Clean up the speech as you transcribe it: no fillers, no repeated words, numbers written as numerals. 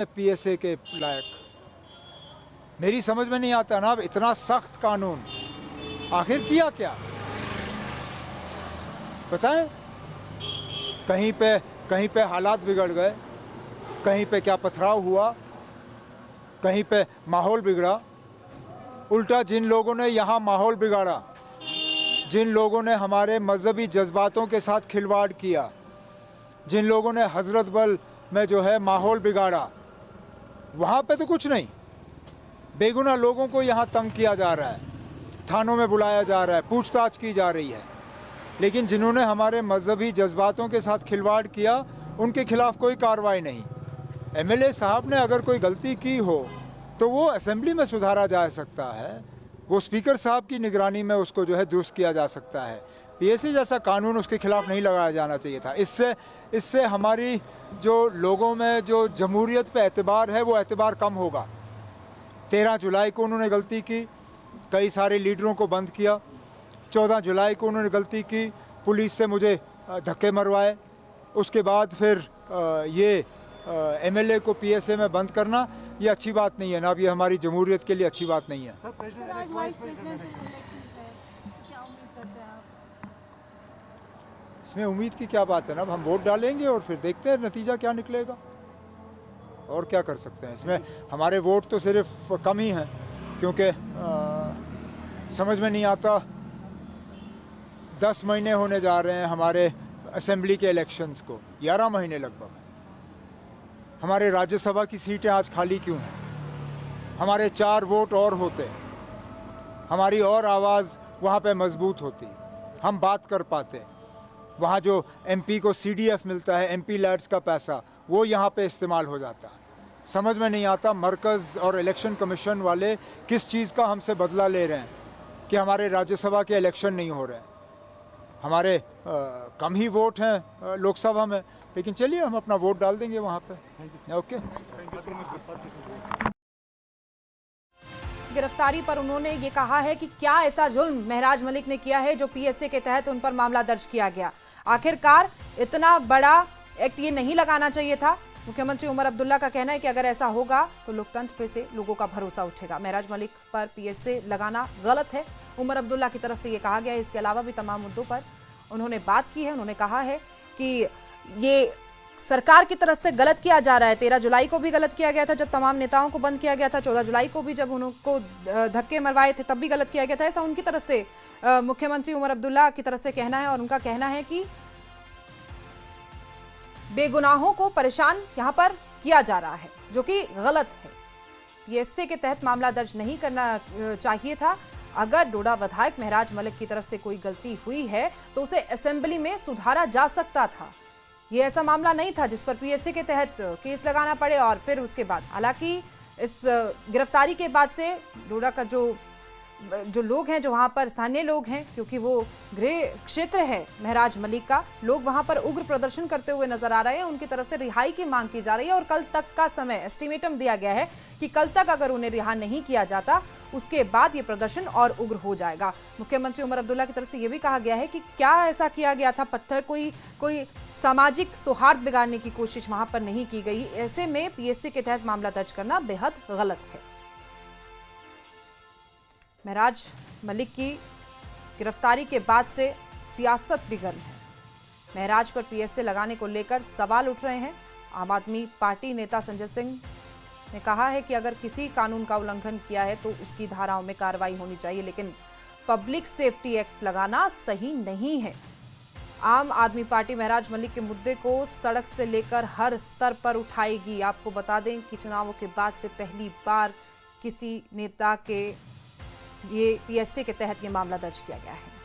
PSA के लायक। मेरी समझ में नहीं आता ना, अब इतना सख्त कानून आखिर किया क्या बताएं। कहीं पे हालात बिगड़ गए, कहीं पे क्या पथराव हुआ, कहीं पे माहौल बिगड़ा। उल्टा जिन लोगों ने यहाँ माहौल बिगाड़ा, जिन लोगों ने हमारे मजहबी जज्बातों के साथ खिलवाड़ किया, जिन लोगों ने हजरत बल में जो है माहौल बिगाड़ा, वहाँ पे तो कुछ नहीं। बेगुनाह लोगों को यहाँ तंग किया जा रहा है, थानों में बुलाया जा रहा है, पूछताछ की जा रही है। लेकिन जिन्होंने हमारे मजहबी जज्बातों के साथ खिलवाड़ किया, उनके खिलाफ कोई कार्रवाई नहीं। एमएलए साहब ने अगर कोई गलती की हो तो वो असेंबली में सुधारा जा सकता है, वो स्पीकर साहब की निगरानी में उसको जो है दुरुस्त किया जा सकता है। पीएसए जैसा कानून उसके खिलाफ नहीं लगाया जाना चाहिए था। इससे हमारी जो लोगों में जो जमहूरियत पे एतबार है, वो एतबार कम होगा। 13 जुलाई को उन्होंने गलती की, कई सारे लीडरों को बंद किया। 14 जुलाई को उन्होंने गलती की, पुलिस से मुझे धक्के मरवाए। उसके बाद फिर ये एमएलए को पीएसए में बंद करना, ये अच्छी बात नहीं है ना। अब ये हमारी जमहूरियत के लिए अच्छी बात नहीं है। इसमें उम्मीद की क्या बात है ना। अब हम वोट डालेंगे और फिर देखते हैं नतीजा क्या निकलेगा, और क्या कर सकते हैं। इसमें हमारे वोट तो सिर्फ कम ही हैं, क्योंकि समझ में नहीं आता। 10 महीने होने जा रहे हैं हमारे असेंबली के इलेक्शंस को, 11 महीने लगभग। हमारे राज्यसभा की सीटें आज खाली क्यों हैं? हमारे 4 वोट और होते, हमारी और आवाज़ वहाँ पे मजबूत होती, हम बात कर पाते। वहाँ जो एमपी को सीडीएफ मिलता है, एमपी लैड्स का पैसा, वो यहाँ पे इस्तेमाल हो जाता। समझ में नहीं आता मरकज़ और इलेक्शन कमीशन वाले किस चीज़ का हमसे बदला ले रहे हैं कि हमारे राज्यसभा के इलेक्शन नहीं हो रहे हैं। हमारे कम ही वोट हैं लोकसभा में, लेकिन चलिए हम अपना वोट डाल देंगे वहाँ पे। ओके। गिरफ्तारी पर उन्होंने ये कहा है कि क्या ऐसा जुल्म महराज मलिक ने किया है जो पीएसए के तहत उन पर मामला दर्ज किया गया। आखिरकार इतना बड़ा एक्ट ये नहीं लगाना चाहिए था। मुख्यमंत्री उमर अब्दुल्ला का कहना है कि अगर ऐसा होगा तो लोकतंत्र पे से लोगों का भरोसा उठेगा। महराज मलिक पर पीएसए लगाना गलत है, उमर अब्दुल्ला की तरफ से ये कहा गया है। इसके अलावा भी तमाम मुद्दों पर उन्होंने बात की है। उन्होंने कहा है कि ये सरकार की तरफ से गलत किया जा रहा है। 13 जुलाई को भी गलत किया गया था जब तमाम नेताओं को बंद किया गया था। 14 जुलाई को भी जब उनको धक्के मरवाए थे तब भी गलत किया गया था। ऐसा उनकी तरफ से मुख्यमंत्री उमर अब्दुल्ला की तरफ से कहना है, और उनका कहना है कि बेगुनाहों को परेशान यहां पर किया जा रहा है, जो कि गलत है। पीएसए के तहत मामला दर्ज नहीं करना चाहिए था। अगर डोडा विधायक महराज मलिक की तरफ से कोई गलती हुई है तो उसे असेंबली में सुधारा जा सकता था। ये ऐसा मामला नहीं था जिस पर पीएसए के तहत केस लगाना पड़े और फिर उसके बाद। हालांकि इस गिरफ्तारी के बाद से डोडा का जो लोग हैं, जो वहां पर स्थानीय लोग हैं, क्योंकि वो गृह क्षेत्र है महराज मलिक का, लोग वहां पर उग्र प्रदर्शन करते हुए नजर आ रहे हैं। उनकी तरफ से रिहाई की मांग की जा रही है और कल तक का समय एस्टिमेटम दिया गया है कि कल तक अगर उन्हें रिहा नहीं किया जाता उसके बाद ये प्रदर्शन और उग्र हो जाएगा। मुख्यमंत्री उमर अब्दुल्ला की तरफ से ये भी कहा गया है कि क्या ऐसा किया गया था, पत्थर कोई सामाजिक सौहार्द बिगाड़ने की कोशिश वहां पर नहीं की गई। ऐसे में पीएसए के तहत मामला दर्ज करना बेहद गलत है। महराज मलिक की गिरफ्तारी के बाद से सियासत भी गर्म है। महराज पर पीएसए लगाने को लेकर सवाल उठ रहे हैं। आम आदमी पार्टी नेता संजय सिंह ने कहा है कि अगर किसी कानून का उल्लंघन किया है तो उसकी धाराओं में कार्रवाई होनी चाहिए, लेकिन पब्लिक सेफ्टी एक्ट लगाना सही नहीं है। आम आदमी पार्टी महराज मलिक के मुद्दे को सड़क से लेकर हर स्तर पर उठाएगी। आपको बता दें कि चुनावों के बाद से पहली बार किसी नेता के ये पीएसए के तहत ये मामला दर्ज किया गया है।